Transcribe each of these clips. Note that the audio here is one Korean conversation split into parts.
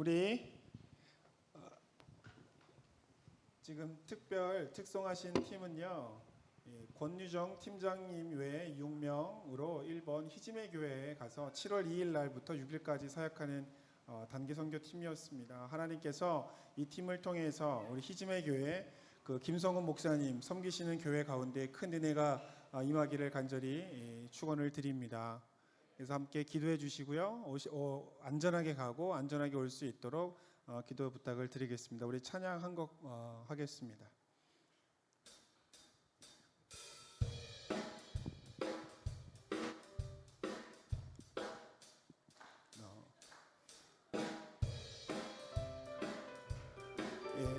우리 지금 특송하신 팀은요, 권유정 팀장님 외에 6명으로 일본 히지메 교회에 가서 7월 2일 날부터 6일까지 사역하는 단기 선교 팀이었습니다. 하나님께서 이 팀을 통해서 우리 히지메 교회 김성훈 목사님 섬기시는 교회 가운데 큰 은혜가 임하기를 간절히 축원을 드립니다. 그래서 함께 기도해 주시고요. 안전하게 가고 안전하게 올 수 있도록 기도 부탁을 드리겠습니다. 우리 찬양 한 곡 하겠습니다.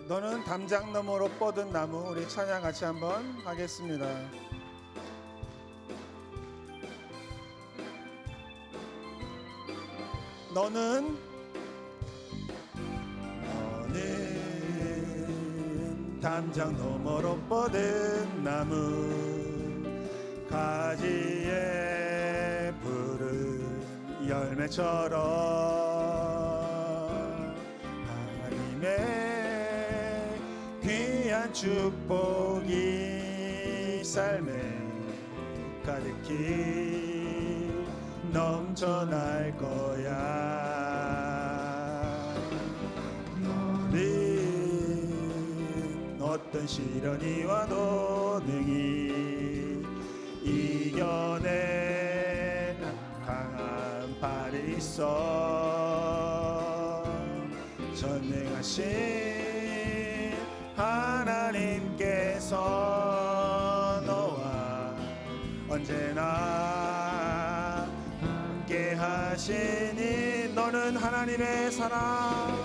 너는 담장 너머로 뻗은 나무, 우리 찬양 같이 한번 하겠습니다. 너는 담장 너머로 뻗은 나무, 가지에 푸른 열매처럼 하나님의 귀한 축복이 삶에 가득히 넘쳐날 거야. 너는 어떤 시련이 와도 능히 이겨낼 강한 발이 있어. 전능하신 하나님께서 너와 언제나 함께 하시니. 너는 하나님의 사랑,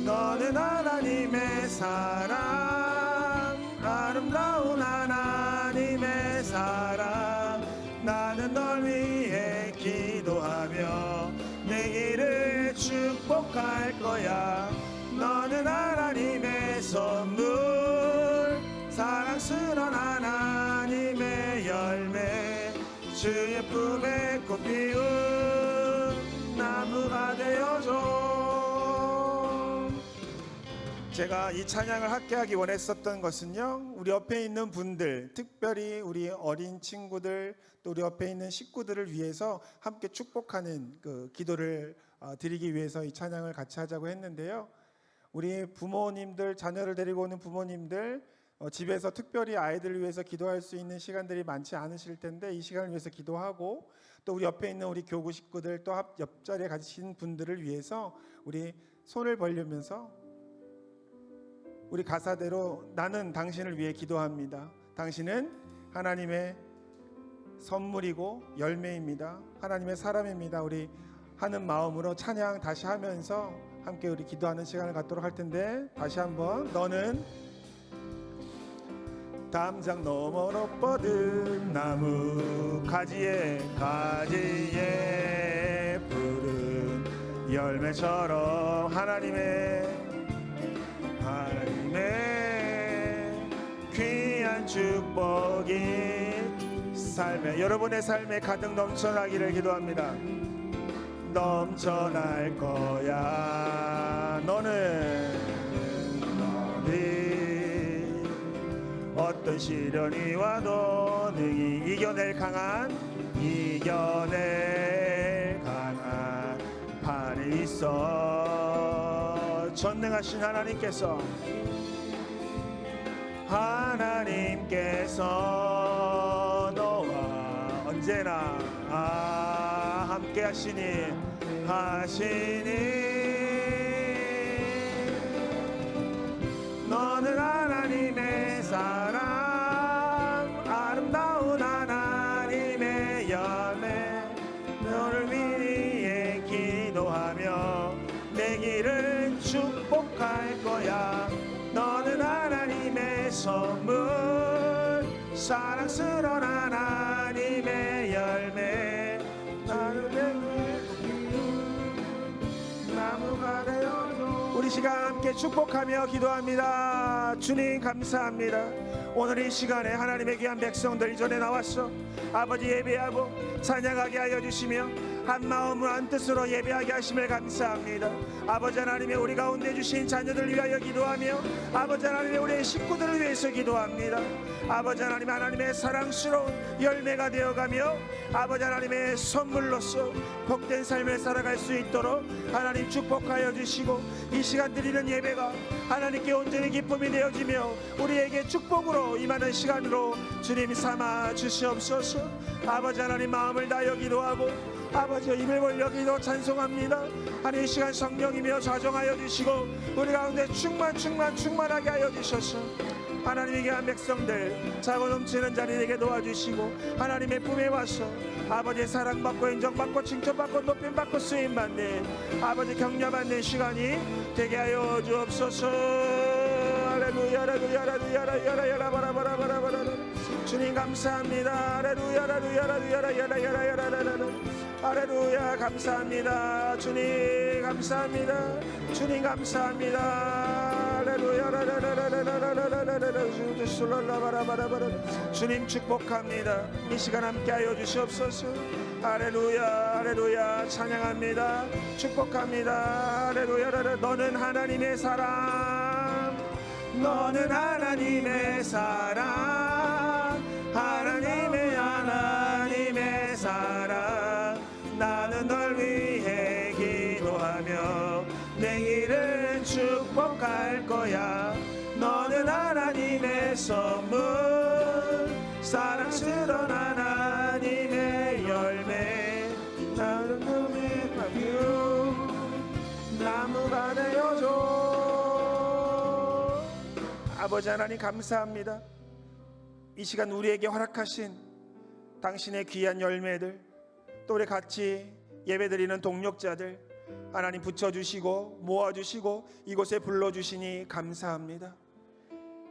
너는 하나님의 사랑, 아름다운 하나님의 사랑. 나는 널 위해 기도하며 내 길을 축복할 거야. 너는 하나님의 선물, 사랑스러운 하나님의 열매, 주의 품에 꽃 피운 나무가 되어줘. 제가 이 찬양을 함께 하기 원했었던 것은요, 우리 옆에 있는 분들, 특별히 우리 어린 친구들, 또 우리 옆에 있는 식구들을 위해서 함께 축복하는 기도를 드리기 위해서 이 찬양을 같이 하자고 했는데요. 우리 부모님들, 자녀를 데리고 오는 부모님들, 집에서 특별히 아이들을 위해서 기도할 수 있는 시간들이 많지 않으실 텐데, 이 시간을 위해서 기도하고, 또 우리 옆에 있는 우리 교구 식구들, 또 옆자리에 가신 분들을 위해서 우리 손을 벌리면서 우리 가사대로 나는 당신을 위해 기도합니다. 당신은 하나님의 선물이고 열매입니다. 하나님의 사람입니다. 우리 하는 마음으로 찬양 다시 하면서 함께 우리 기도하는 시간을 갖도록 할 텐데, 다시 한번 너는 담장 너머로 뻗은 나무, 가지에 푸른 열매처럼 하나님의 귀한 축복이 여러분의 삶에 가득 넘쳐나기를 기도합니다. 넘쳐날 거야. 너는 어떤 시련이 와도 능히 이겨낼 강한 판이 있어. 전능하신 하나님께서 너와 언제나 함께 하시니 너는 하나님의 사랑, 아름다운 하나님의 열매, 너를 위해 기도하며 내 길을 축복할 거야. 너는 하나님의 선물, 사랑스러운 하나님의 열매, 나무가 되어줘. 우리 시간 함께 축복하며 기도합니다. 주님 감사합니다. 오늘 이 시간에 하나님의 귀한 백성들 이 전에 나왔어 아버지 예배하고 찬양하게 하여 주시며 한 마음으로 한 뜻으로 예배하게 하심을 감사합니다. 아버지 하나님의 우리 가운데 주신 자녀들을 위하여 기도하며 아버지 하나님의 우리의 식구들을 위해서 기도합니다. 아버지 하나님, 하나님의 사랑스러운 열매가 되어가며 아버지 하나님의 선물로서 복된 삶을 살아갈 수 있도록 하나님 축복하여 주시고, 이 시간 드리는 예배가 하나님께 온전히 기쁨이 되어지며 우리에게 축복으로 임하는 시간으로 주님 삼아 주시옵소서. 아버지 하나님, 마음을 다하여 기도하고 아버지 입을 벌려 기도 찬송합니다. 하나님, 이 시간 성령이며 좌정하여 주시고 우리 가운데 충만하게 하여 주셔서 하나님의 귀한 백성들 차고 넘치는 자리 되게 도와주시고, 하나님의 품에 와서 아버지 사랑받고 인정받고 칭찬받고 높임받고 쓰임받는 아버지 격려받는 시간이 되게 하여 주옵소서. 할렐루야 할렐루야 할렐루야 할렐루야 바라바라바라바라. 주님 감사합니다. 할렐루야 할렐루야 할렐루야 할렐루야 할렐루야. 감사합니다. 주님 감사합니다. 주님 감사합니다. 할렐루야. 주님 축복합니다. 이 시간 함께하여 주시옵소서. 할렐루야 할렐루야. 찬양합니다. 축복합니다. 할렐루야. 너는 하나님의 사랑, 너는 하나님의 사랑, 하나님의 사랑. 나는 널 위해 기도하며 내일은 축복할 거야. 너는 하나님의 선물, 사랑스러운 하나님의 열매. 나는 놈의 파뷴 나무가 되어줘. 아버지 하나님 감사합니다. 이 시간 우리에게 허락하신 당신의 귀한 열매들, 또 우리 같이 예배드리는 동력자들 하나님 붙여주시고 모아주시고 이곳에 불러주시니 감사합니다.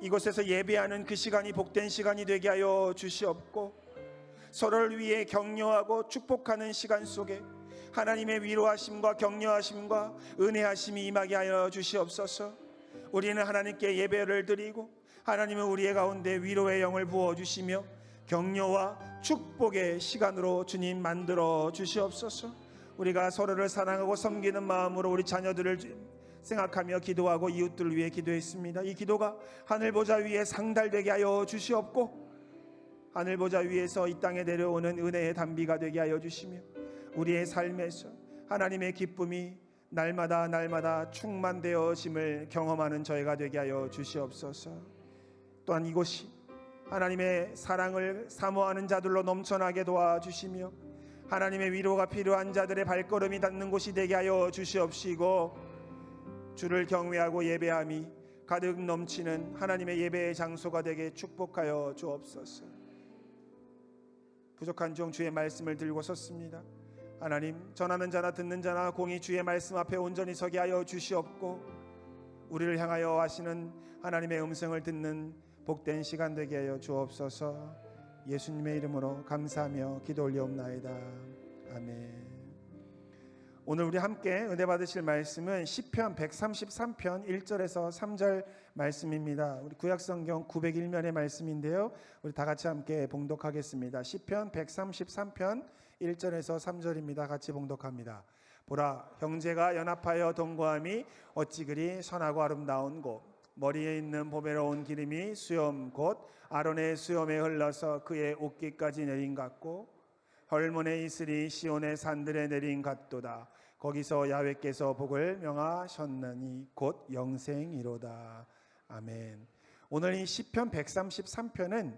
이곳에서 예배하는 그 시간이 복된 시간이 되게 하여 주시옵고, 서로를 위해 격려하고 축복하는 시간 속에 하나님의 위로하심과 격려하심과 은혜하심이 임하게 하여 주시옵소서. 우리는 하나님께 예배를 드리고 하나님은 우리의 가운데 위로의 영을 부어주시며 격려와 축복의 시간으로 주님 만들어 주시옵소서. 우리가 서로를 사랑하고 섬기는 마음으로 우리 자녀들을 생각하며 기도하고 이웃들을 위해 기도했습니다. 이 기도가 하늘 보좌 위에 상달되게 하여 주시옵고, 하늘 보좌 위에서 이 땅에 내려오는 은혜의 단비가 되게 하여 주시며 우리의 삶에서 하나님의 기쁨이 날마다 충만되어짐을 경험하는 저희가 되게 하여 주시옵소서. 또한 이곳이 하나님의 사랑을 사모하는 자들로 넘쳐나게 도와주시며 하나님의 위로가 필요한 자들의 발걸음이 닿는 곳이 되게 하여 주시옵시고, 주를 경외하고 예배함이 가득 넘치는 하나님의 예배의 장소가 되게 축복하여 주옵소서. 부족한 종 주의 말씀을 들고 섰습니다. 하나님, 전하는 자나 듣는 자나 공히 주의 말씀 앞에 온전히 서게 하여 주시옵고, 우리를 향하여 하시는 하나님의 음성을 듣는 복된 시간 되게 하여 주옵소서. 예수님의 이름으로 감사하며 기도 올리옵나이다. 아멘. 오늘 우리 함께 은혜 받으실 말씀은 시편 133편 1절에서 3절 말씀입니다. 우리 구약성경 901면의 말씀인데요, 우리 다 같이 함께 봉독하겠습니다. 시편 133편 1절에서 3절입니다. 같이 봉독합니다. 보라, 형제가 연합하여 동거함이 어찌 그리 선하고 아름다운 곳. 머리에 있는 보배로운 기름이 수염 곧 아론의 수염에 흘러서 그의 옷깃까지 내린 같고, 헐몬의 이슬이 시온의 산들에 내린 같도다. 거기서 야훼께서 복을 명하셨느니 곧 영생이로다. 아멘. 오늘 이 시편 133편은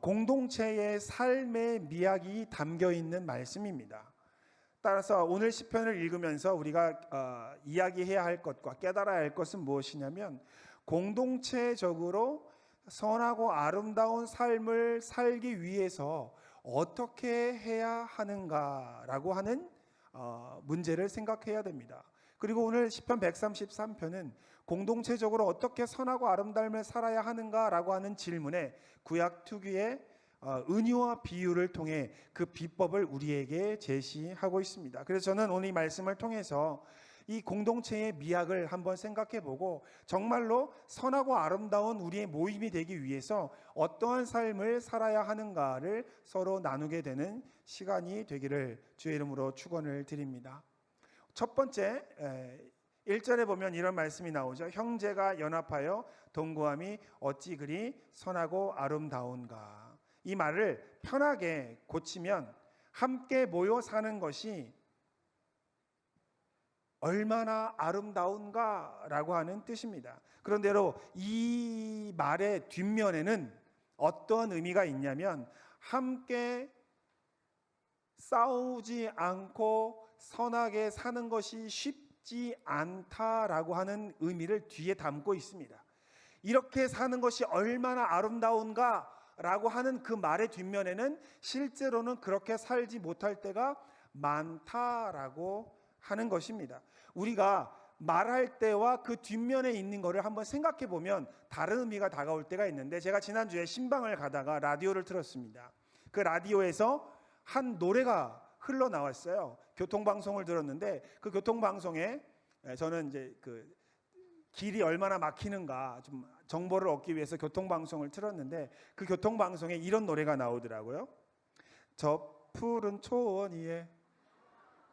공동체의 삶의 미학이 담겨 있는 말씀입니다. 따라서 오늘 시편을 읽으면서 우리가 이야기해야 할 것과 깨달아야 할 것은 무엇이냐면, 공동체적으로 선하고 아름다운 삶을 살기 위해서 어떻게 해야 하는가라고 하는 문제를 생각해야 됩니다. 그리고 오늘 시편 133편은 공동체적으로 어떻게 선하고 아름다운 삶을 살아야 하는가라고 하는 질문에 구약 특유의 은유와 비유를 통해 그 비법을 우리에게 제시하고 있습니다. 그래서 저는 오늘 이 말씀을 통해서 이 공동체의 미학을 한번 생각해보고 정말로 선하고 아름다운 우리의 모임이 되기 위해서 어떠한 삶을 살아야 하는가를 서로 나누게 되는 시간이 되기를 주의 이름으로 축원을 드립니다. 첫 번째 1절에 보면 이런 말씀이 나오죠. 형제가 연합하여 동거함이 어찌 그리 선하고 아름다운가. 이 말을 편하게 고치면 함께 모여 사는 것이 얼마나 아름다운가라고 하는 뜻입니다. 그런데로 이 말의 뒷면에는 어떤 의미가 있냐면 함께 싸우지 않고 선하게 사는 것이 쉽지 않다라고 하는 의미를 뒤에 담고 있습니다. 이렇게 사는 것이 얼마나 아름다운가라고 하는 그 말의 뒷면에는 실제로는 그렇게 살지 못할 때가 많다라고 하는 것입니다. 우리가 말할 때와 그 뒷면에 있는 것을 한번 생각해 보면 다른 의미가 다가올 때가 있는데, 제가 지난주에 신방을 가다가 라디오를 틀었습니다. 그 라디오에서 한 노래가 흘러나왔어요. 교통방송을 들었는데 그 교통방송에 저는 이제 그 길이 얼마나 막히는가 좀 정보를 얻기 위해서 교통방송을 틀었는데 그 교통방송에 이런 노래가 나오더라고요. 저 푸른 초원 위에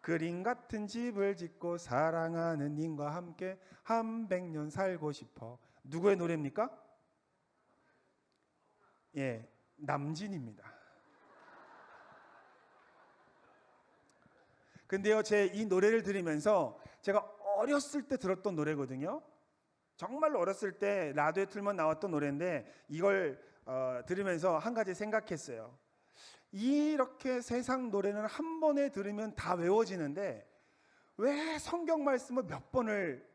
그림 같은 집을 짓고 사랑하는 님과 함께 한 100년 살고 싶어. 누구의 노래입니까? 예, 남진입니다. 근데요, 제 이 노래를 들으면서 제가 어렸을 때 들었던 노래거든요. 정말로 어렸을 때 라디오에 틀면 나왔던 노래인데 이걸 들으면서 한 가지 생각했어요. 이렇게 세상 노래는 한 번에 들으면 다 외워지는데 왜 성경 말씀을 몇 번을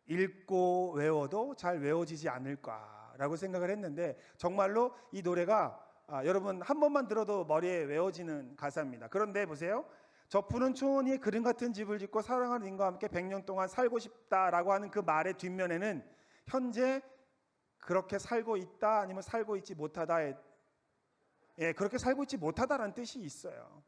읽고 외워도 잘 외워지지 않을까라고 생각을 했는데, 정말로 이 노래가 여러분 한 번만 들어도 머리에 외워지는 가사입니다. 그런데 보세요. 저 푸른 초원 위에 그림 같은 집을 짓고 사랑하는 님과 함께 100년 동안 살고 싶다라고 하는 그 말의 뒷면에는 현재 그렇게 살고 있다 아니면 살고 있지 못하다의, 그렇게 살고 있지 못하다라는 뜻이 있어요.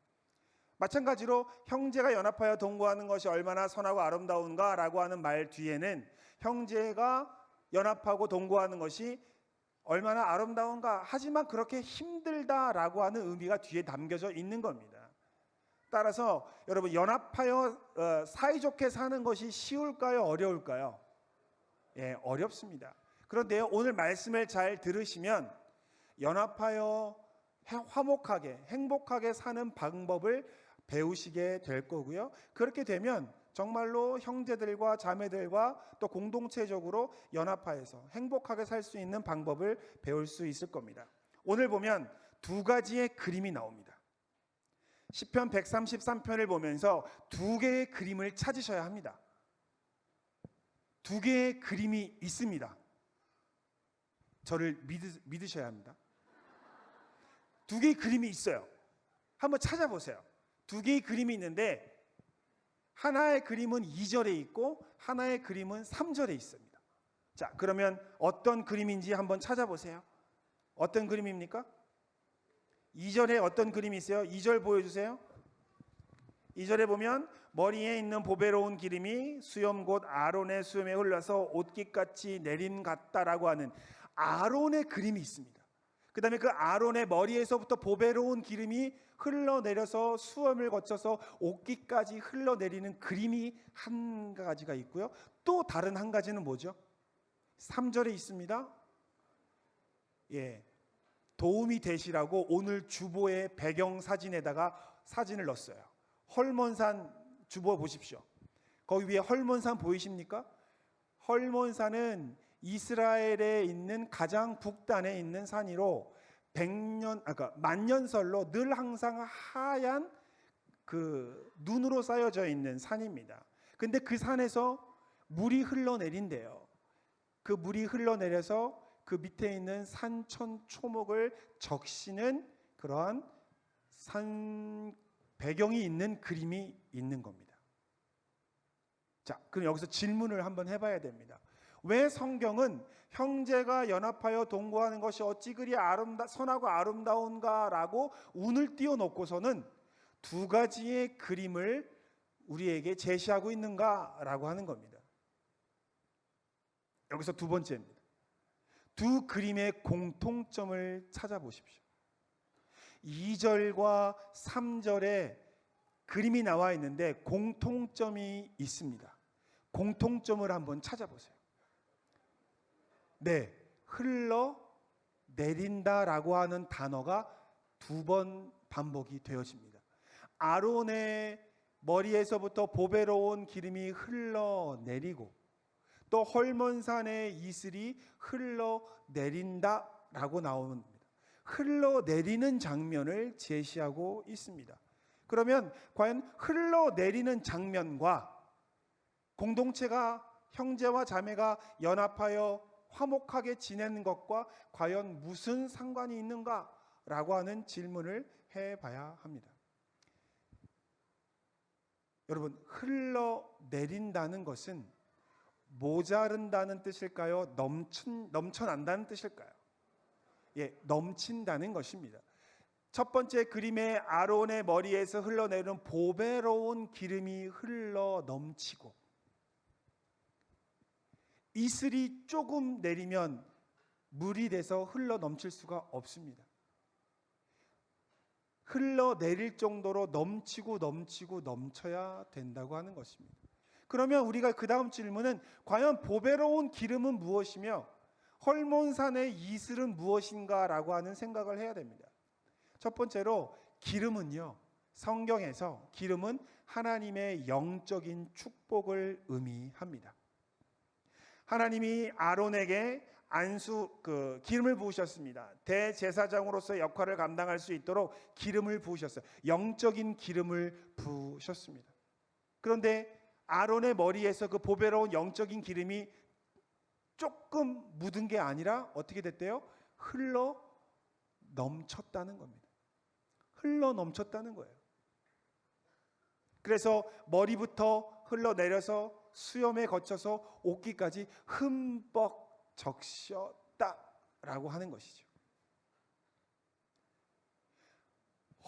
마찬가지로 형제가 연합하여 동거하는 것이 얼마나 선하고 아름다운가라고 하는 말 뒤에는 형제가 연합하고 동거하는 것이 얼마나 아름다운가, 하지만 그렇게 힘들다라고 하는 의미가 뒤에 담겨져 있는 겁니다. 따라서 여러분, 연합하여 사이좋게 사는 것이 쉬울까요? 어려울까요? 어렵습니다. 그런데요, 오늘 말씀을 잘 들으시면 연합하여 화목하게 행복하게 사는 방법을 배우시게 될 거고요. 그렇게 되면 정말로 형제들과 자매들과 또 공동체적으로 연합하여서 행복하게 살 수 있는 방법을 배울 수 있을 겁니다. 오늘 보면 두 가지의 그림이 나옵니다. 시편 133편을 보면서 두 개의 그림을 찾으셔야 합니다. 두 개의 그림이 있습니다. 저를 믿으셔야 합니다. 두 개의 그림이 있어요. 한번 찾아보세요. 두 개의 그림이 있는데 하나의 그림은 2절에 있고 하나의 그림은 3절에 있습니다. 자, 그러면 어떤 그림인지 한번 찾아보세요. 어떤 그림입니까? 2절에 어떤 그림이 있어요? 2절 보여주세요. 2절에 보면 머리에 있는 보배로운 기름이 수염 곧 아론의 수염에 흘러서 옷깃같이 내림 같다라고 하는 아론의 그림이 있습니다. 그 다음에 그 아론의 머리에서부터 보배로운 기름이 흘러내려서 수염을 거쳐서 옷깃까지 흘러내리는 그림이 한 가지가 있고요. 또 다른 한 가지는 뭐죠? 3절에 있습니다. 도움이 되시라고 오늘 주보의 배경 사진에다가 사진을 넣었어요. 헐몬산 주보 보십시오. 거기 위에 헐몬산 보이십니까? 헐몬산은 이스라엘에 있는 가장 북단에 있는 산이로 만년설로 늘 항상 하얀 그 눈으로 쌓여져 있는 산입니다. 근데 그 산에서 물이 흘러내린대요. 그 물이 흘러내려서 그 밑에 있는 산천 초목을 적시는 그러한 산 배경이 있는 그림이 있는 겁니다. 자, 그럼 여기서 질문을 한번 해봐야 됩니다. 왜 성경은 형제가 연합하여 동거하는 것이 어찌 그리 선하고 아름다운가라고 운을 띄워놓고서는 두 가지의 그림을 우리에게 제시하고 있는가라고 하는 겁니다. 여기서 두 번째입니다. 두 그림의 공통점을 찾아보십시오. 2절과 3절에 그림이 나와 있는데 공통점이 있습니다. 공통점을 한번 찾아보세요. 네, 흘러내린다라고 하는 단어가 두 번 반복이 되어집니다. 아론의 머리에서부터 보배로운 기름이 흘러내리고 또 헐몬산의 이슬이 흘러내린다라고 나옵니다. 흘러내리는 장면을 제시하고 있습니다. 그러면 과연 흘러내리는 장면과 공동체가 형제와 자매가 연합하여 화목하게 지내는 것과 과연 무슨 상관이 있는가라고 하는 질문을 해봐야 합니다. 여러분, 흘러내린다는 것은 모자른다는 뜻일까요? 넘쳐난다는 뜻일까요? 예, 넘친다는 것입니다. 첫 번째 그림의 아론의 머리에서 흘러내리는 보배로운 기름이 흘러 넘치고 이슬이 조금 내리면 물이 돼서 흘러 넘칠 수가 없습니다. 흘러내릴 정도로 넘치고 넘쳐야 된다고 하는 것입니다. 그러면 우리가 그 다음 질문은 과연 보배로운 기름은 무엇이며 헐몬산의 이슬은 무엇인가라고 하는 생각을 해야 됩니다. 첫 번째로 기름은요, 성경에서 기름은 하나님의 영적인 축복을 의미합니다. 하나님이 아론에게 기름을 부으셨습니다. 대제사장으로서 역할을 감당할 수 있도록 기름을 부으셨어요. 영적인 기름을 부으셨습니다. 그런데 아론의 머리에서 그 보배로운 영적인 기름이 조금 묻은 게 아니라 어떻게 됐대요? 흘러 넘쳤다는 겁니다. 흘러 넘쳤다는 거예요. 그래서 머리부터 흘러내려서 수염에 거쳐서 옷깃까지 흠뻑 적셨다라고 하는 것이죠.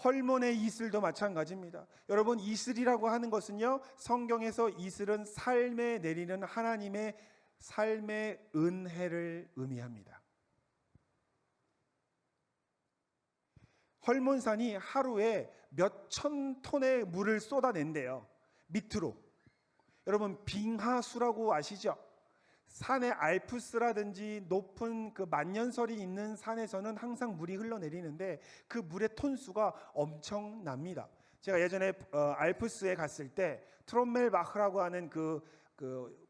헐몬의 이슬도 마찬가지입니다. 여러분, 이슬이라고 하는 것은요, 성경에서 이슬은 삶에 내리는 하나님의 삶의 은혜를 의미합니다. 헐몬산이 하루에 몇천 톤의 물을 쏟아낸대요. 밑으로. 여러분, 빙하수라고 아시죠? 산의 알프스라든지 높은 그 만년설이 있는 산에서는 항상 물이 흘러내리는데 그 물의 톤수가 엄청납니다. 제가 예전에 알프스에 갔을 때 트롬멜바흐라고 하는 그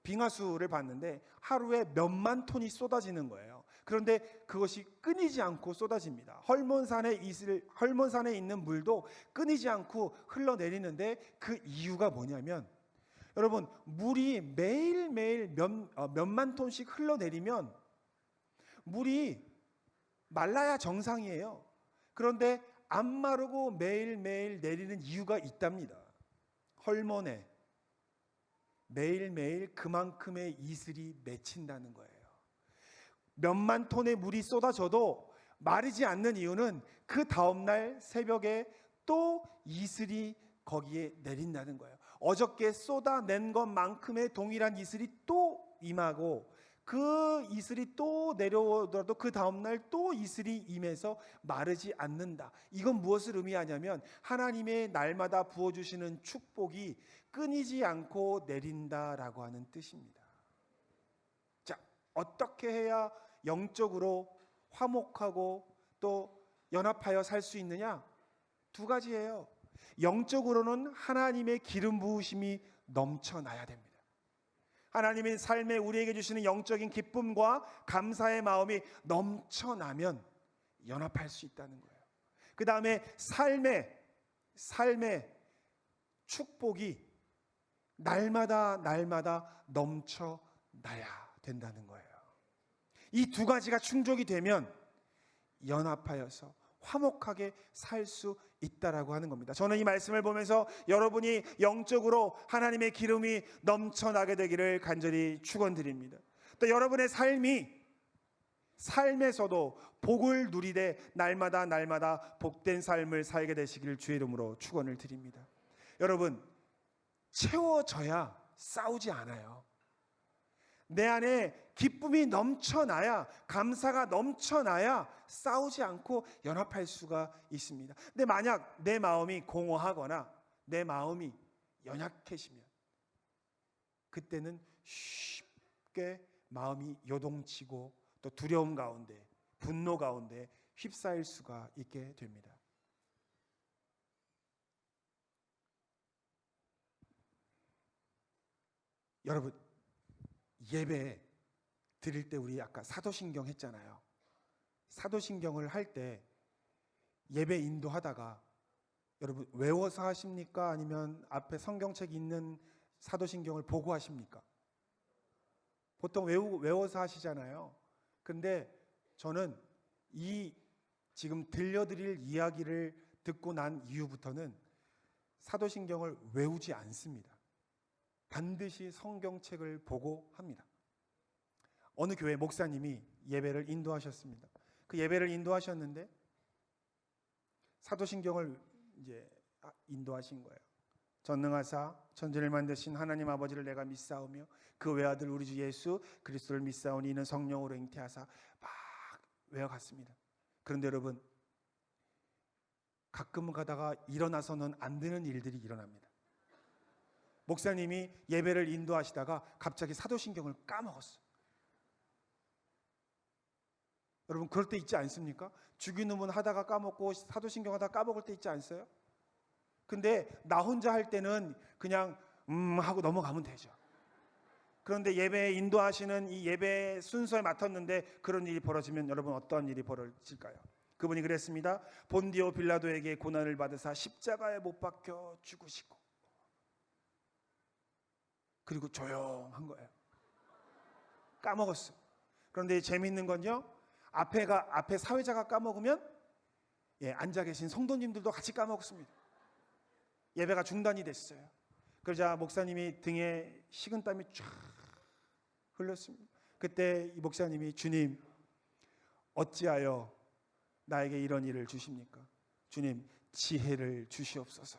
빙하수를 봤는데 하루에 몇만 톤이 쏟아지는 거예요. 그런데 그것이 끊이지 않고 쏟아집니다. 헐몬산에 있는 물도 끊이지 않고 흘러내리는데 그 이유가 뭐냐면, 여러분, 물이 매일매일 몇만 톤씩 흘러내리면 물이 말라야 정상이에요. 그런데 안 마르고 매일매일 내리는 이유가 있답니다. 헐몬에 매일매일 그만큼의 이슬이 맺힌다는 거예요. 몇만 톤의 물이 쏟아져도 마르지 않는 이유는 그 다음날 새벽에 또 이슬이 거기에 내린다는 거예요. 어저께 쏟아낸 것만큼의 동일한 이슬이 또 임하고 그 이슬이 또 내려오더라도 그 다음날 또 이슬이 임해서 마르지 않는다. 이건 무엇을 의미하냐면 하나님의 날마다 부어주시는 축복이 끊이지 않고 내린다라고 하는 뜻입니다. 자, 어떻게 해야 영적으로 화목하고 또 연합하여 살 수 있느냐? 두 가지예요. 영적으로는 하나님의 기름 부으심이 넘쳐나야 됩니다. 하나님의 삶에 우리에게 주시는 영적인 기쁨과 감사의 마음이 넘쳐나면 연합할 수 있다는 거예요. 그 다음에 삶의 축복이 날마다 넘쳐나야 된다는 거예요. 이 두 가지가 충족이 되면 연합하여서 화목하게 살 수 있다라고 하는 겁니다. 저는 이 말씀을 보면서 여러분이 영적으로 하나님의 기름이 넘쳐나게 되기를 간절히 축원드립니다. 또 여러분의 삶에서도 복을 누리되 날마다 복된 삶을 살게 되시기를 주의 이름으로 축원을 드립니다. 여러분, 채워져야 싸우지 않아요. 내 안에 기쁨이 넘쳐나야, 감사가 넘쳐나야 싸우지 않고 연합할 수가 있습니다. 근데 만약 내 마음이 공허하거나 내 마음이 연약해지면 그때는 쉽게 마음이 요동치고 또 두려움 가운데, 분노 가운데 휩싸일 수가 있게 됩니다. 여러분, 예배 드릴 때 우리 아까 사도신경 했잖아요. 사도신경을 할 때 예배 인도하다가 여러분 외워서 하십니까? 아니면 앞에 성경책 있는 사도신경을 보고 하십니까? 보통 외워서 하시잖아요. 근데 저는 이 지금 들려드릴 이야기를 듣고 난 이후부터는 사도신경을 외우지 않습니다. 반드시 성경책을 보고 합니다. 어느 교회 목사님이 예배를 인도하셨습니다. 그 예배를 인도하셨는데 사도신경을 이제 인도하신 거예요. 전능하사 천지를 만드신 하나님 아버지를 내가 믿사오며 그 외아들 우리 주 예수 그리스도를 믿사오니 이는 성령으로 잉태하사 막 외워갔습니다. 그런데 여러분, 가끔 가다가 일어나서는 안 되는 일들이 일어납니다. 목사님이 예배를 인도하시다가 갑자기 사도신경을 까먹었어요. 여러분, 그럴 때 있지 않습니까? 주기도문 하다가 까먹고 사도신경 하다가 까먹을 때 있지 않으세요? 근데 나 혼자 할 때는 그냥 하고 넘어가면 되죠. 그런데 예배에 인도하시는 이 예배 순서에 맡았는데 그런 일이 벌어지면 여러분 어떤 일이 벌어질까요? 그분이 그랬습니다. 본디오 빌라도에게 고난을 받으사 십자가에 못 박혀 죽으시고, 그리고 조용한 거예요. 까먹었어요. 그런데 재미있는 건요, 앞에 사회자가 까먹으면 앉아 계신 성도님들도 같이 까먹었습니다. 예배가 중단이 됐어요. 그러자 목사님이 등에 식은땀이 쫙 흘렀습니다. 그때 이 목사님이 주님, 어찌하여 나에게 이런 일을 주십니까? 주님, 지혜를 주시옵소서.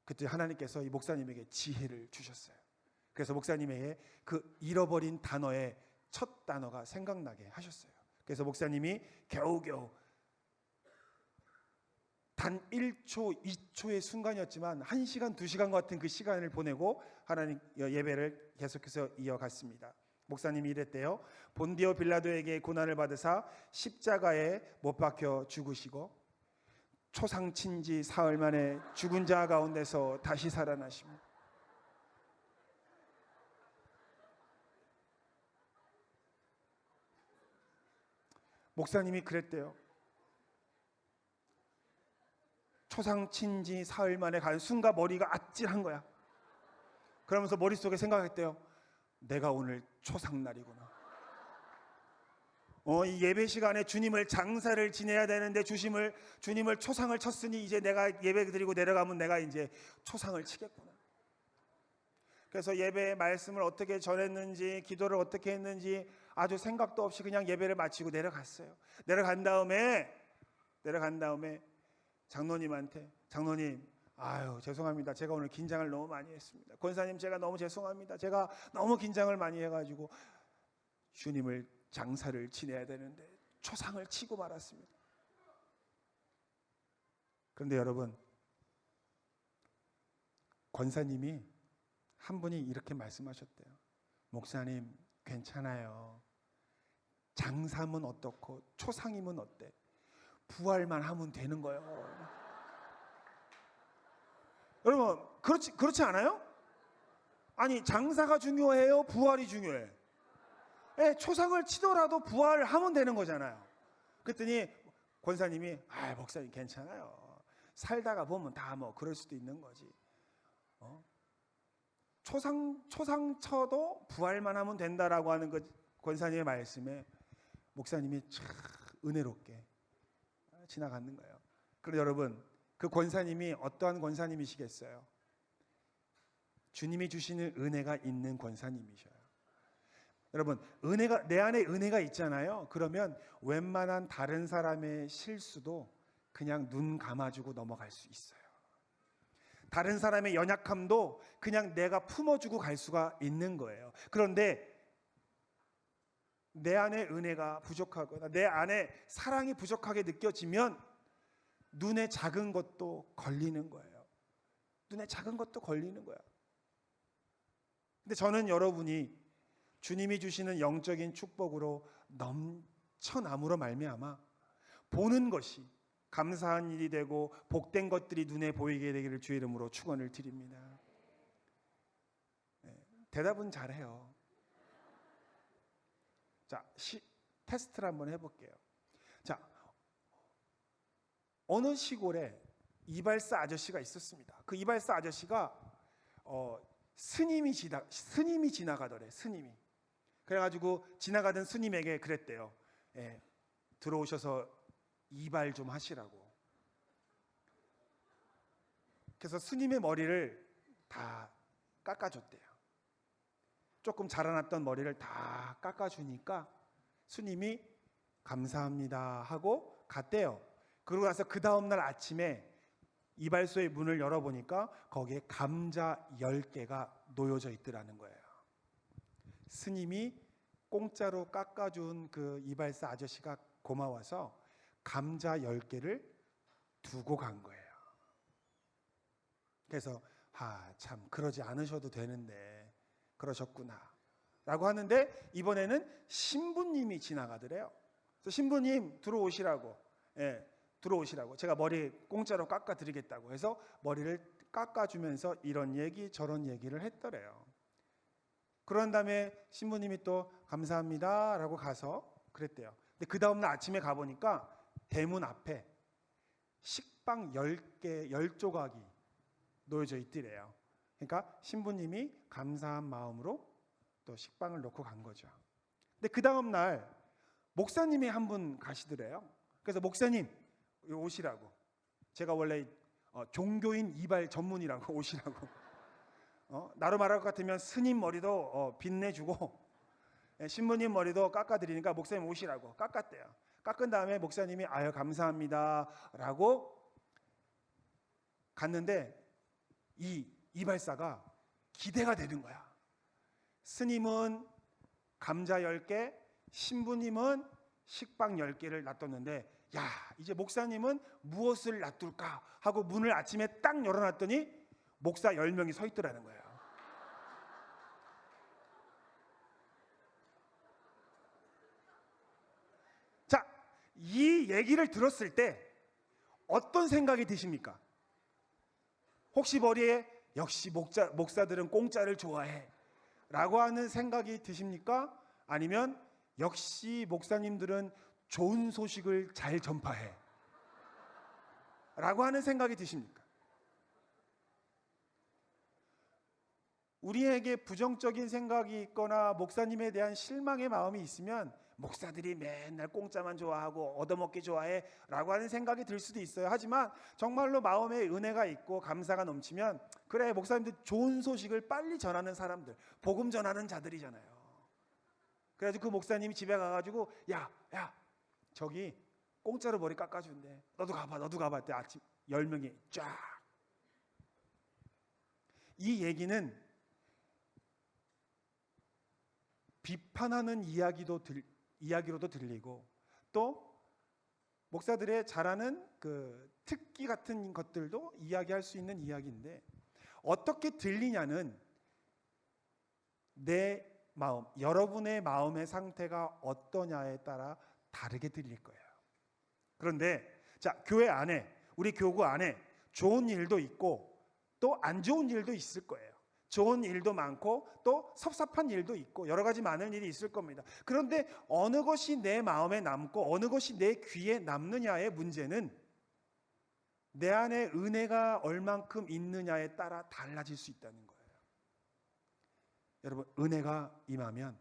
그때 하나님께서 이 목사님에게 지혜를 주셨어요. 그래서 목사님에게 그 잃어버린 단어의 첫 단어가 생각나게 하셨어요. 그래서 목사님이 겨우겨우 단 1초, 2초의 순간이었지만 1시간, 2시간 같은 그 시간을 보내고 하나님 예배를 계속해서 이어갔습니다. 목사님이 이랬대요. 본디오 빌라도에게 고난을 받으사 십자가에 못 박혀 죽으시고 초상친 지 사흘 만에 죽은 자 가운데서 다시 살아나십니다. 목사님이 그랬대요. 초상친 지 사흘 만에 간 순간 머리가 아찔한 거야. 그러면서 머릿속에 생각했대요. 내가 오늘 초상날이구나. 이 예배 시간에 주님을 장사를 지내야 되는데 주님을 초상을 쳤으니 이제 내가 예배 드리고 내려가면 내가 이제 초상을 치겠구나. 그래서 예배의 말씀을 어떻게 전했는지, 기도를 어떻게 했는지 아주 생각도 없이 그냥 예배를 마치고 내려갔어요. 내려간 다음에 장로님한테, 장로님, 아유 죄송합니다. 제가 오늘 긴장을 너무 많이 했습니다. 권사님, 제가 너무 죄송합니다. 제가 너무 긴장을 많이 해가지고 주님을 장사를 지내야 되는데 초상을 치고 말았습니다. 그런데 여러분, 권사님이 한 분이 이렇게 말씀하셨대요. 목사님, 괜찮아요. 장사면 어떻고 초상이면 어때? 부활만 하면 되는 거예요. 여러분, 그렇지 않아요? 아니, 장사가 중요해요? 부활이 중요해? 초상을 치더라도 부활을 하면 되는 거잖아요. 그랬더니 권사님이, 목사님 괜찮아요. 살다가 보면 다 뭐 그럴 수도 있는 거지. 초상 쳐도 부활만 하면 된다라고 하는 그 권사님의 말씀에 목사님이 참 은혜롭게 지나가는 거예요. 그런데 여러분, 그 권사님이 어떠한 권사님이시겠어요? 주님이 주시는 은혜가 있는 권사님이셔요. 여러분, 내 안에 은혜가 있잖아요. 그러면 웬만한 다른 사람의 실수도 그냥 눈 감아주고 넘어갈 수 있어요. 다른 사람의 연약함도 그냥 내가 품어주고 갈 수가 있는 거예요. 그런데 내 안에 은혜가 부족하거나 내 안에 사랑이 부족하게 느껴지면 눈에 작은 것도 걸리는 거예요. 눈에 작은 것도 걸리는 거야. 근데 저는 여러분이 주님이 주시는 영적인 축복으로 넘쳐남으로 말미암아 보는 것이 감사한 일이 되고 복된 것들이 눈에 보이게 되기를 주의 이름으로 축원을 드립니다. 대답은 잘해요. 자, 테스트를 한번 해볼게요. 자, 어느 시골에 이발사 아저씨가 있었습니다. 그 이발사 아저씨가 스님이 지나가더래. 스님이. 그래가지고 지나가던 스님에게 그랬대요. 들어오셔서 이발 좀 하시라고. 그래서 스님의 머리를 다 깎아줬대요. 조금 자라났던 머리를 다 깎아주니까 스님이 감사합니다 하고 갔대요. 그러고 나서 그 다음날 아침에 이발소의 문을 열어보니까 거기에 감자 10개가 놓여져 있더라는 거예요. 스님이 공짜로 깎아준 그 이발사 아저씨가 고마워서 감자 10개를 두고 간 거예요. 그래서 참 그러지 않으셔도 되는데 그러셨구나 라고 하는데, 이번에는 신부님이 지나가더래요. 그래서 신부님 들어오시라고, 들어오시라고, 제가 머리 공짜로 깎아드리겠다고 해서 머리를 깎아주면서 이런 얘기 저런 얘기를 했더래요. 그런 다음에 신부님이 또 감사합니다 라고 가서 그랬대요. 근데 그 다음날 아침에 가보니까 대문 앞에 식빵 10개, 10조각이 놓여져 있더래요. 그러니까 신부님이 감사한 마음으로 또 식빵을 놓고 간 거죠. 근데 그 다음날 목사님이 한 분 가시더래요. 그래서 목사님 오시라고, 제가 원래 종교인 이발 전문이라고 오시라고, 나로 말할 것 같으면 스님 머리도 빛내주고 신부님 머리도 깎아드리니까 목사님 오시라고 깎았대요. 깎은 다음에 목사님이 아유 감사합니다 라고 갔는데 이 이발사가 기대가 되는 거야. 스님은 감자 10개, 신부님은 식빵 10개를 놔뒀는데, 야 이제 목사님은 무엇을 놔둘까 하고 문을 아침에 딱 열어놨더니 목사 10명이 서 있더라는 거예요. 자, 이 얘기를 들었을 때 어떤 생각이 드십니까? 혹시 머리에 역시 목사들은 공짜를 좋아해 라고 하는 생각이 드십니까? 아니면 역시 목사님들은 좋은 소식을 잘 전파해 라고 하는 생각이 드십니까? 우리에게 부정적인 생각이 있거나 목사님에 대한 실망의 마음이 있으면 목사들이 맨날 공짜만 좋아하고 얻어먹기 좋아해 라고 하는 생각이 들 수도 있어요. 하지만 정말로 마음에 은혜가 있고 감사가 넘치면, 그래 목사님들 좋은 소식을 빨리 전하는 사람들, 복음 전하는 자들이잖아요. 그래가지고 그 목사님이 집에 가가지고 야 저기 공짜로 머리 깎아준대, 너도 가봐 때 아침 10명이 쫙. 이 얘기는 비판하는 이야기로도 들리고, 또 목사들의 잘하는 그 특기 같은 것들도 이야기할 수 있는 이야기인데, 어떻게 들리냐는 내 마음, 여러분의 마음의 상태가 어떠냐에 따라 다르게 들릴 거예요. 그런데 자, 교회 안에, 우리 교구 안에 좋은 일도 있고 또 안 좋은 일도 있을 거예요. 좋은 일도 많고 또 섭섭한 일도 있고 여러 가지 많은 일이 있을 겁니다. 그런데 어느 것이 내 마음에 남고 어느 것이 내 귀에 남느냐의 문제는 내 안에 은혜가 얼만큼 있느냐에 따라 달라질 수 있다는 거예요. 여러분, 은혜가 임하면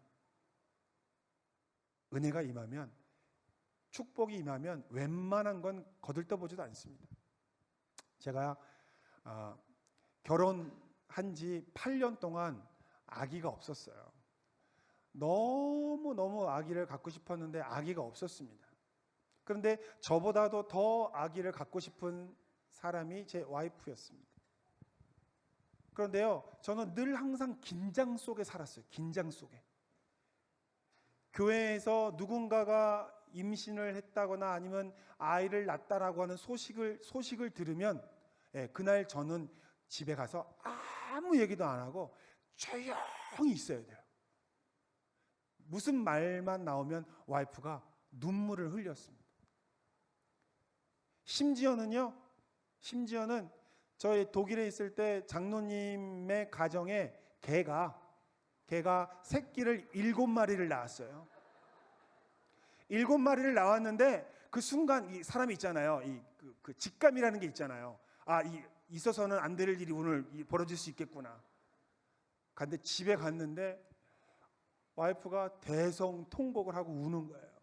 축복이 임하면 웬만한 건 거들떠보지도 않습니다. 제가 결혼한 지 8년 동안 아기가 없었어요. 너무 아기를 갖고 싶었는데 아기가 없었습니다. 그런데 저보다도 더 아기를 갖고 싶은 사람이 제 와이프였습니다. 그런데요, 저는 늘 항상 긴장 속에 살았어요. 긴장 속에. 교회에서 누군가가 임신을 했다거나 아니면 아이를 낳았다라고 하는 소식을 들으면 그날 저는 집에 가서 아무 얘기도 안 하고 조용히 있어야 돼요. 무슨 말만 나오면 와이프가 눈물을 흘렸습니다. 심지어는 저희 독일에 있을 때 장로님의 가정에 개가 새끼를 7마리를 낳았어요. 7마리를 낳았는데 그 순간 이 사람이 있잖아요. 그 직감이라는 게 있잖아요. 있어서는 안 될 일이 오늘 벌어질 수 있겠구나. 근데 집에 갔는데 와이프가 대성통곡을 하고 우는 거예요.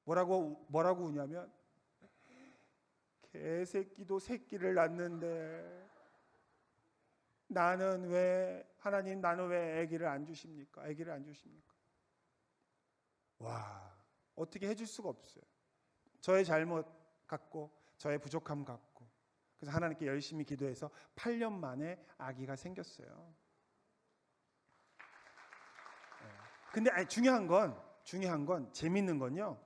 뭐라고 우냐면, 개새끼도 새끼를 낳는데 하나님 나는 왜 아기를 안 주십니까? 아기를 안 주십니까? 와, 어떻게 해줄 수가 없어요. 저의 잘못 같고 저의 부족함 같고, 그래서 하나님께 열심히 기도해서 8년 만에 아기가 생겼어요. 근데 중요한 건 재밌는 건요,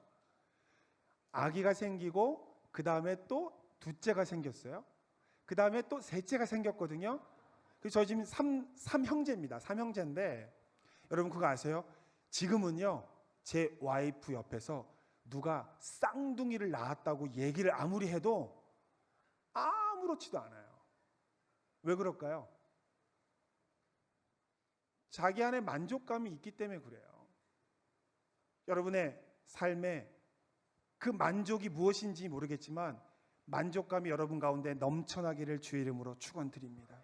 아기가 생기고 그 다음에 또 둘째가 생겼어요. 그 다음에 또 셋째가 생겼거든요. 그래서 저 지금 3형제입니다. 3형제인데 여러분 그거 아세요? 지금은요, 제 와이프 옆에서 누가 쌍둥이를 낳았다고 얘기를 아무리 해도 아무렇지도 않아요. 왜 그럴까요? 자기 안에 만족감이 있기 때문에 그래요. 여러분의 삶에 그 만족이 무엇인지 모르겠지만 만족감이 여러분 가운데 넘쳐나기를 주의 이름으로 축원드립니다.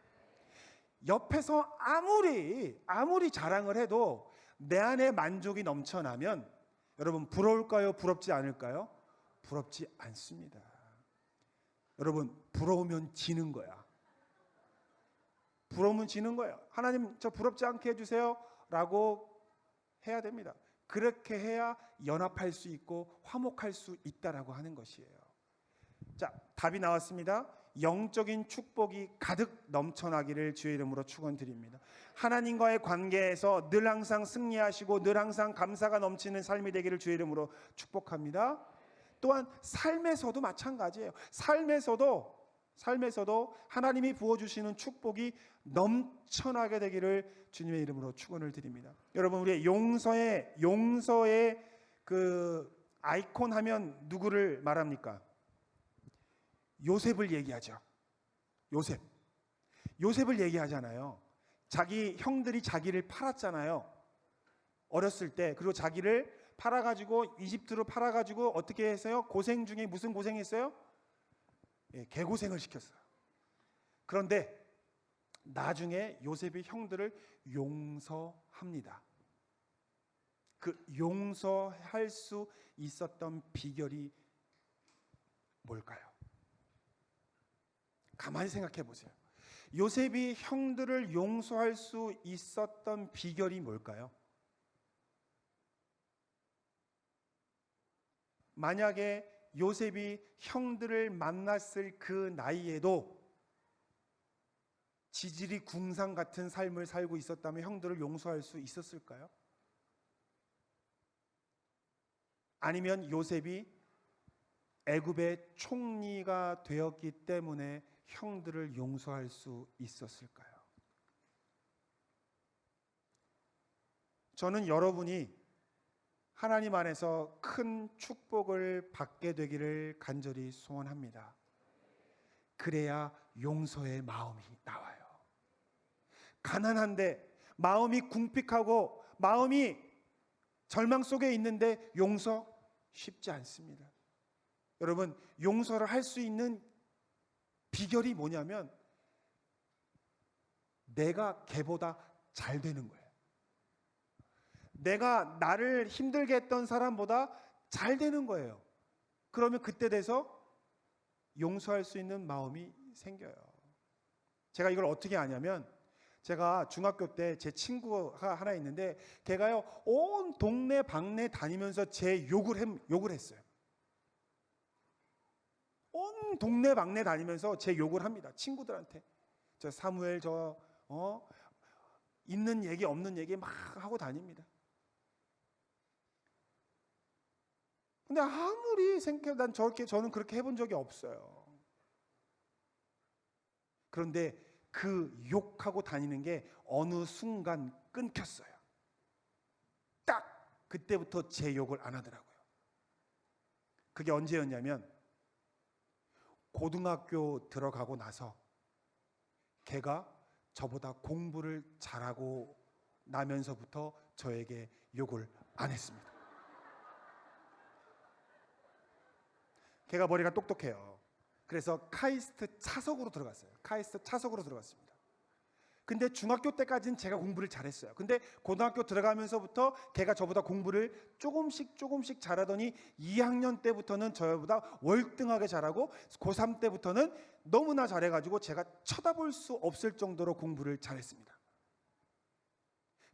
옆에서 아무리 자랑을 해도 내 안에 만족이 넘쳐나면 여러분 부러울까요? 부럽지 않을까요? 부럽지 않습니다. 여러분 부러우면 지는 거야. 부러우면 지는 거예요. 하나님 저 부럽지 않게 해주세요 라고 해야 됩니다. 그렇게 해야 연합할 수 있고 화목할 수 있다라고 하는 것이에요. 자, 답이 나왔습니다. 영적인 축복이 가득 넘쳐나기를 주의 이름으로 축원드립니다. 하나님과의 관계에서 늘 항상 승리하시고 늘 항상 감사가 넘치는 삶이 되기를 주의 이름으로 축복합니다. 또한 삶에서도 마찬가지예요. 삶에서도 하나님이 부어주시는 축복이 넘쳐나게 되기를 주님의 이름으로 축원을 드립니다. 여러분 우리의 용서의 그 아이콘 하면 누구를 말합니까? 요셉을 얘기하죠. 요셉을 얘기하잖아요. 자기 형들이 자기를 팔았잖아요. 어렸을 때. 그리고 자기를 팔아가지고 이집트로 팔아가지고 어떻게 했어요? 고생 중에 무슨 고생했어요? 개고생을 시켰어요. 그런데 나중에 요셉이 형들을 용서합니다. 그 용서할 수 있었던 비결이 뭘까요? 가만히 생각해 보세요. 요셉이 형들을 용서할 수 있었던 비결이 뭘까요? 만약에 요셉이 형들을 만났을 그 나이에도 지질이 궁상 같은 삶을 살고 있었다면 형들을 용서할 수 있었을까요? 아니면 요셉이 애굽의 총리가 되었기 때문에 형들을 용서할 수 있었을까요? 저는 여러분이 하나님 안에서 큰 축복을 받게 되기를 간절히 소원합니다. 그래야 용서의 마음이 나와요. 가난한데 마음이 궁핍하고 마음이 절망 속에 있는데 용서 쉽지 않습니다. 여러분 용서를 할 수 있는 비결이 뭐냐면 내가 걔보다 잘 되는 거예요. 내가 나를 힘들게 했던 사람보다 잘 되는 거예요. 그러면 그때 돼서 용서할 수 있는 마음이 생겨요. 제가 이걸 어떻게 아냐면 제가 중학교 때 제 친구가 하나 있는데 걔가요 온 동네 방네 다니면서 제 욕을 했어요. 온 동네 방네 다니면서 제 욕을 합니다. 친구들한테. 저 사무엘 있는 얘기 없는 얘기 막 하고 다닙니다. 근데 아무리 생각해도 저는 그렇게 해본 적이 없어요. 그런데 그 욕하고 다니는 게 어느 순간 끊겼어요. 딱 그때부터 제 욕을 안 하더라고요. 그게 언제였냐면 고등학교 들어가고 나서 걔가 저보다 공부를 잘하고 나면서부터 저에게 욕을 안 했습니다. 걔가 머리가 똑똑해요. 그래서 카이스트 차석으로 들어갔어요. 카이스트 차석으로 들어갔습니다. 근데 중학교 때까지는 제가 공부를 잘했어요. 근데 고등학교 들어가면서부터 걔가 저보다 공부를 조금씩 잘하더니 2학년 때부터는 저보다 월등하게 잘하고 고3 때부터는 너무나 잘해가지고 제가 쳐다볼 수 없을 정도로 공부를 잘했습니다.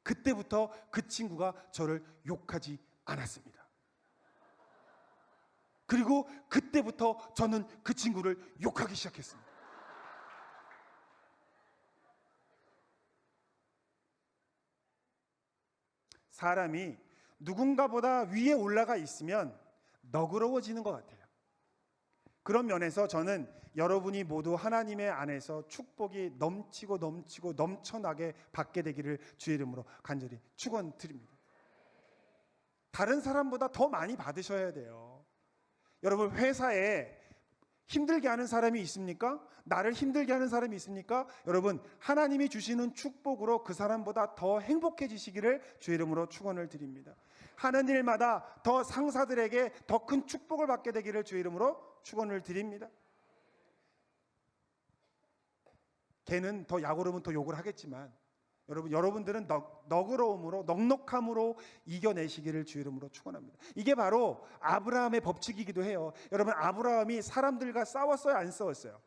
그때부터 그 친구가 저를 욕하지 않았습니다. 그리고 그때부터 저는 그 친구를 욕하기 시작했습니다. 사람이 누군가보다 위에 올라가 있으면 너그러워지는 것 같아요. 그런 면에서 저는 여러분이 모두 하나님의 안에서 축복이 넘치고 넘쳐나게 받게 되기를 주의 이름으로 간절히 축원드립니다. 다른 사람보다 더 많이 받으셔야 돼요. 여러분, 회사에 힘들게 하는 사람이 있습니까? 나를 힘들게 하는 사람이 있습니까? 여러분, 하나님이 주시는 축복으로 그 사람보다 더 행복해지시기를 주의 이름으로 축원을 드립니다. 하는 일마다 더 상사들에게 더 큰 축복을 받게 되기를 주의 이름으로 축원을 드립니다. 걔는 더 약오르면 더 욕을 하겠지만 여러분들은 너그러움으로 넉넉함으로 이겨내시기를 주의 이름으로 축원합니다. 이게 바로 아브라함의 법칙이기도 해요. 여러분, 아브라함이 사람들과 싸웠어요, 안 싸웠어요?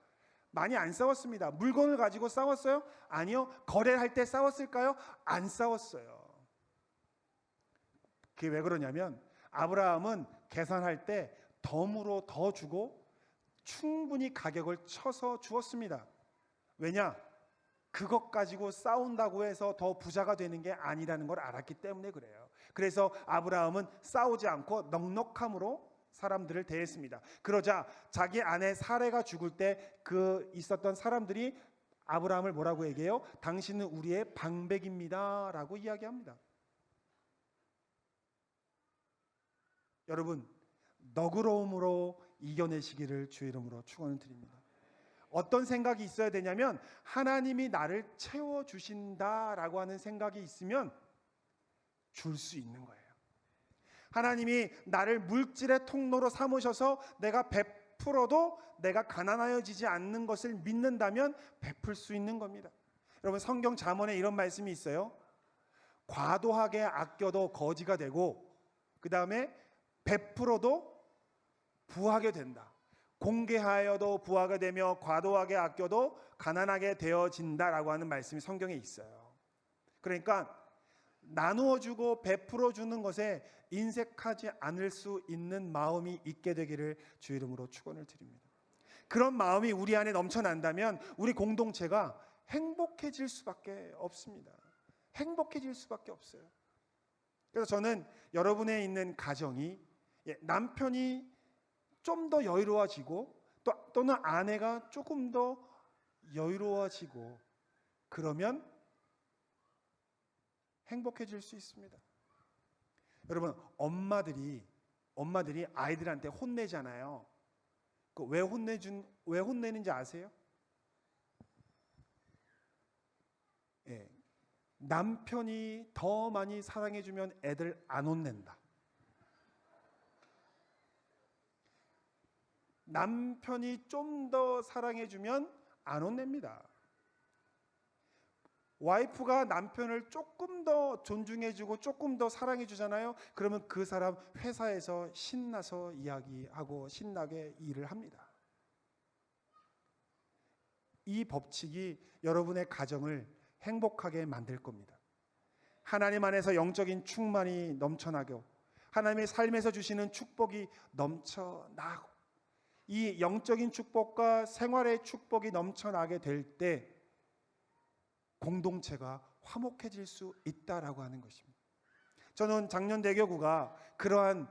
많이 안 싸웠습니다. 물건을 가지고 싸웠어요? 아니요. 거래할 때 싸웠을까요? 안 싸웠어요. 그게 왜 그러냐면 아브라함은 계산할 때 덤으로 더 주고 충분히 가격을 쳐서 주었습니다. 왜냐? 그것 가지고 싸운다고 해서 더 부자가 되는 게 아니라는 걸 알았기 때문에 그래요. 그래서 아브라함은 싸우지 않고 넉넉함으로 사람들을 대했습니다. 그러자 자기 아내 사레가 죽을 때 그 있었던 사람들이 아브라함을 뭐라고 얘기해요? 당신은 우리의 방백입니다 라고 이야기합니다. 여러분, 너그러움으로 이겨내시기를 주의 이름으로 축원을 드립니다. 어떤 생각이 있어야 되냐면 하나님이 나를 채워주신다라고 하는 생각이 있으면 줄 수 있는 거예요. 하나님이 나를 물질의 통로로 삼으셔서 내가 베풀어도 내가 가난하여지지 않는 것을 믿는다면 베풀 수 있는 겁니다. 여러분, 성경 잠언에 이런 말씀이 있어요. 과도하게 아껴도 거지가 되고 그 다음에 베풀어도 부하게 된다. 공개하여도 부하가 되며 과도하게 아껴도 가난하게 되어진다라고 하는 말씀이 성경에 있어요. 그러니까 나누어주고 베풀어주는 것에 인색하지 않을 수 있는 마음이 있게 되기를 주의 이름으로 축원을 드립니다. 그런 마음이 우리 안에 넘쳐난다면 우리 공동체가 행복해질 수밖에 없습니다. 행복해질 수밖에 없어요. 그래서 저는 여러분의 있는 가정이 남편이 좀 더 여유로워지고 또는 아내가 조금 더 여유로워지고 그러면 행복해질 수 있습니다. 여러분, 엄마들이 아이들한테 혼내잖아요. 왜 혼내는지 아세요? 예, 남편이 더 많이 사랑해주면 애들 안 혼낸다. 남편이 좀 더 사랑해주면 안 혼냅니다. 와이프가 남편을 조금 더 존중해주고 조금 더 사랑해주잖아요. 그러면 그 사람 회사에서 신나서 이야기하고 신나게 일을 합니다. 이 법칙이 여러분의 가정을 행복하게 만들 겁니다. 하나님 안에서 영적인 충만이 넘쳐나고 하나님의 삶에서 주시는 축복이 넘쳐나고 이 영적인 축복과 생활의 축복이 넘쳐나게 될 때 공동체가 화목해질 수 있다라고 하는 것입니다. 저는 작년 대교구가 그러한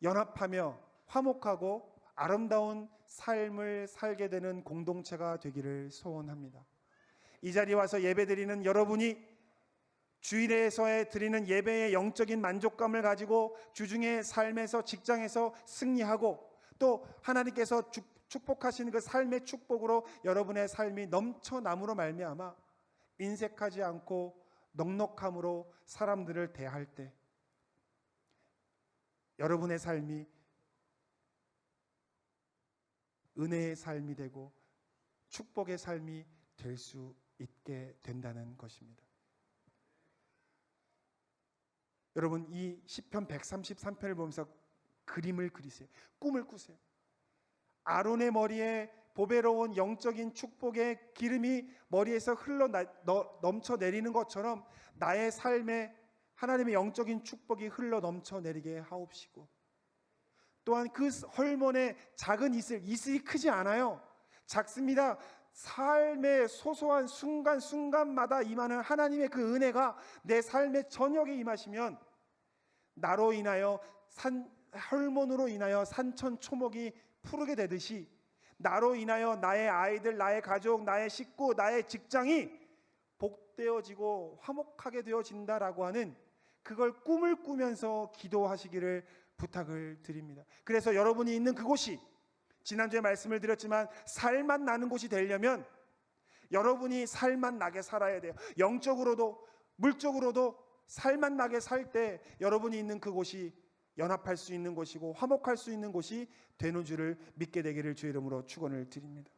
연합하며 화목하고 아름다운 삶을 살게 되는 공동체가 되기를 소원합니다. 이 자리에 와서 예배드리는 여러분이 주일에서의 드리는 예배의 영적인 만족감을 가지고 주중의 삶에서, 직장에서 승리하고, 또 하나님께서 축복하시는 그 삶의 축복으로 여러분의 삶이 넘쳐남으로 말미암아 인색하지 않고 넉넉함으로 사람들을 대할 때 여러분의 삶이 은혜의 삶이 되고 축복의 삶이 될 수 있게 된다는 것입니다. 여러분, 이 시편 133편을 보면서 그림을 그리세요. 꿈을 꾸세요. 아론의 머리에 보배로운 영적인 축복의 기름이 머리에서 넘쳐 내리는 것처럼 나의 삶에 하나님의 영적인 축복이 흘러 넘쳐 내리게 하옵시고, 또한 그 헐몬의 작은 이슬이 크지 않아요. 작습니다. 삶의 소소한 순간순간마다 임하는 하나님의 그 은혜가 내 삶의 저녁에 임하시면 나로 인하여 헐몬으로 인하여 산천초목이 푸르게 되듯이 나로 인하여 나의 아이들, 나의 가족, 나의 식구, 나의 직장이 복되어지고 화목하게 되어진다라고 하는 그걸 꿈을 꾸면서 기도하시기를 부탁을 드립니다. 그래서 여러분이 있는 그곳이, 지난주에 말씀을 드렸지만 살맛 나는 곳이 되려면 여러분이 살맛 나게 살아야 돼요. 영적으로도 물적으로도 살맛 나게 살 때 여러분이 있는 그곳이 연합할 수 있는 곳이고 화목할 수 있는 곳이 되는 줄을 믿게 되기를 주의 이름으로 축원을 드립니다.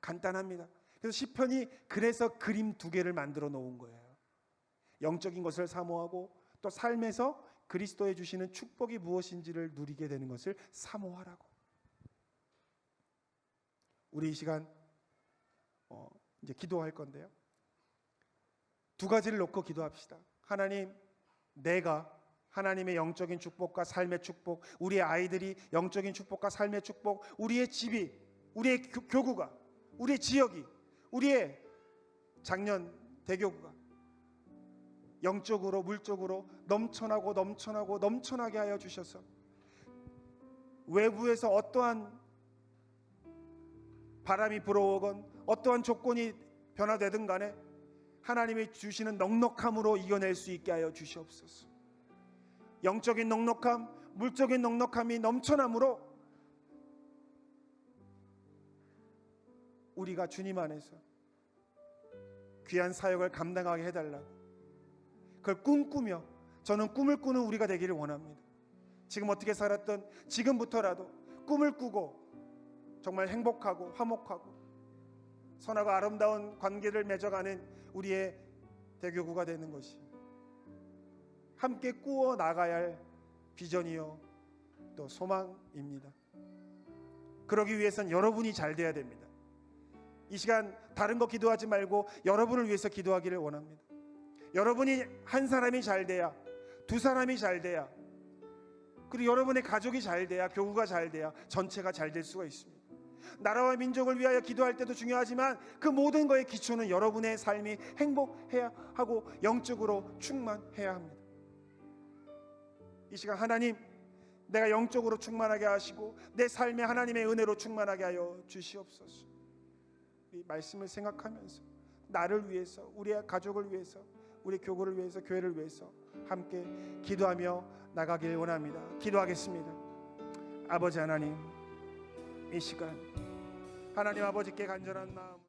간단합니다. 그래서 시편이 그래서 그림 두 개를 만들어 놓은 거예요. 영적인 것을 사모하고 또 삶에서 그리스도에 주시는 축복이 무엇인지를 누리게 되는 것을 사모하라고. 우리 이 시간 이제 기도할 건데요, 두 가지를 놓고 기도합시다. 하나님, 내가 하나님의 영적인 축복과 삶의 축복, 우리의 아이들이 영적인 축복과 삶의 축복, 우리의 집이, 우리의 교구가, 우리의 지역이, 우리의 작년 대교구가 영적으로 물적으로 넘쳐나게 하여 주셔서 외부에서 어떠한 바람이 불어오건 어떠한 조건이 변화되든 간에 하나님이 주시는 넉넉함으로 이겨낼 수 있게 하여 주시옵소서. 영적인 넉넉함, 물적인 넉넉함이 넘쳐남으로 우리가 주님 안에서 귀한 사역을 감당하게 해달라고, 그걸 꿈꾸며 저는 꿈을 꾸는 우리가 되기를 원합니다. 지금 어떻게 살았던 지금부터라도 꿈을 꾸고 정말 행복하고 화목하고 선하고 아름다운 관계를 맺어가는 우리의 대교구가 되는 것이 함께 꾸어 나가야 할 비전이요 또 소망입니다. 그러기 위해선 여러분이 잘 돼야 됩니다. 이 시간 다른 거 기도하지 말고 여러분을 위해서 기도하기를 원합니다. 여러분이 한 사람이 잘 돼야, 두 사람이 잘 돼야, 그리고 여러분의 가족이 잘 돼야, 교구가 잘 돼야 전체가 잘 될 수가 있습니다. 나라와 민족을 위하여 기도할 때도 중요하지만 그 모든 것의 기초는 여러분의 삶이 행복해야 하고 영적으로 충만해야 합니다. 이 시간 하나님, 내가 영적으로 충만하게 하시고 내 삶에 하나님의 은혜로 충만하게 하여 주시옵소서. 이 말씀을 생각하면서 나를 위해서, 우리의 가족을 위해서, 우리 교구를 위해서, 교회를 위해서 함께 기도하며 나가길 원합니다. 기도하겠습니다. 아버지 하나님, 이 시간 하나님 아버지께 간절한 마음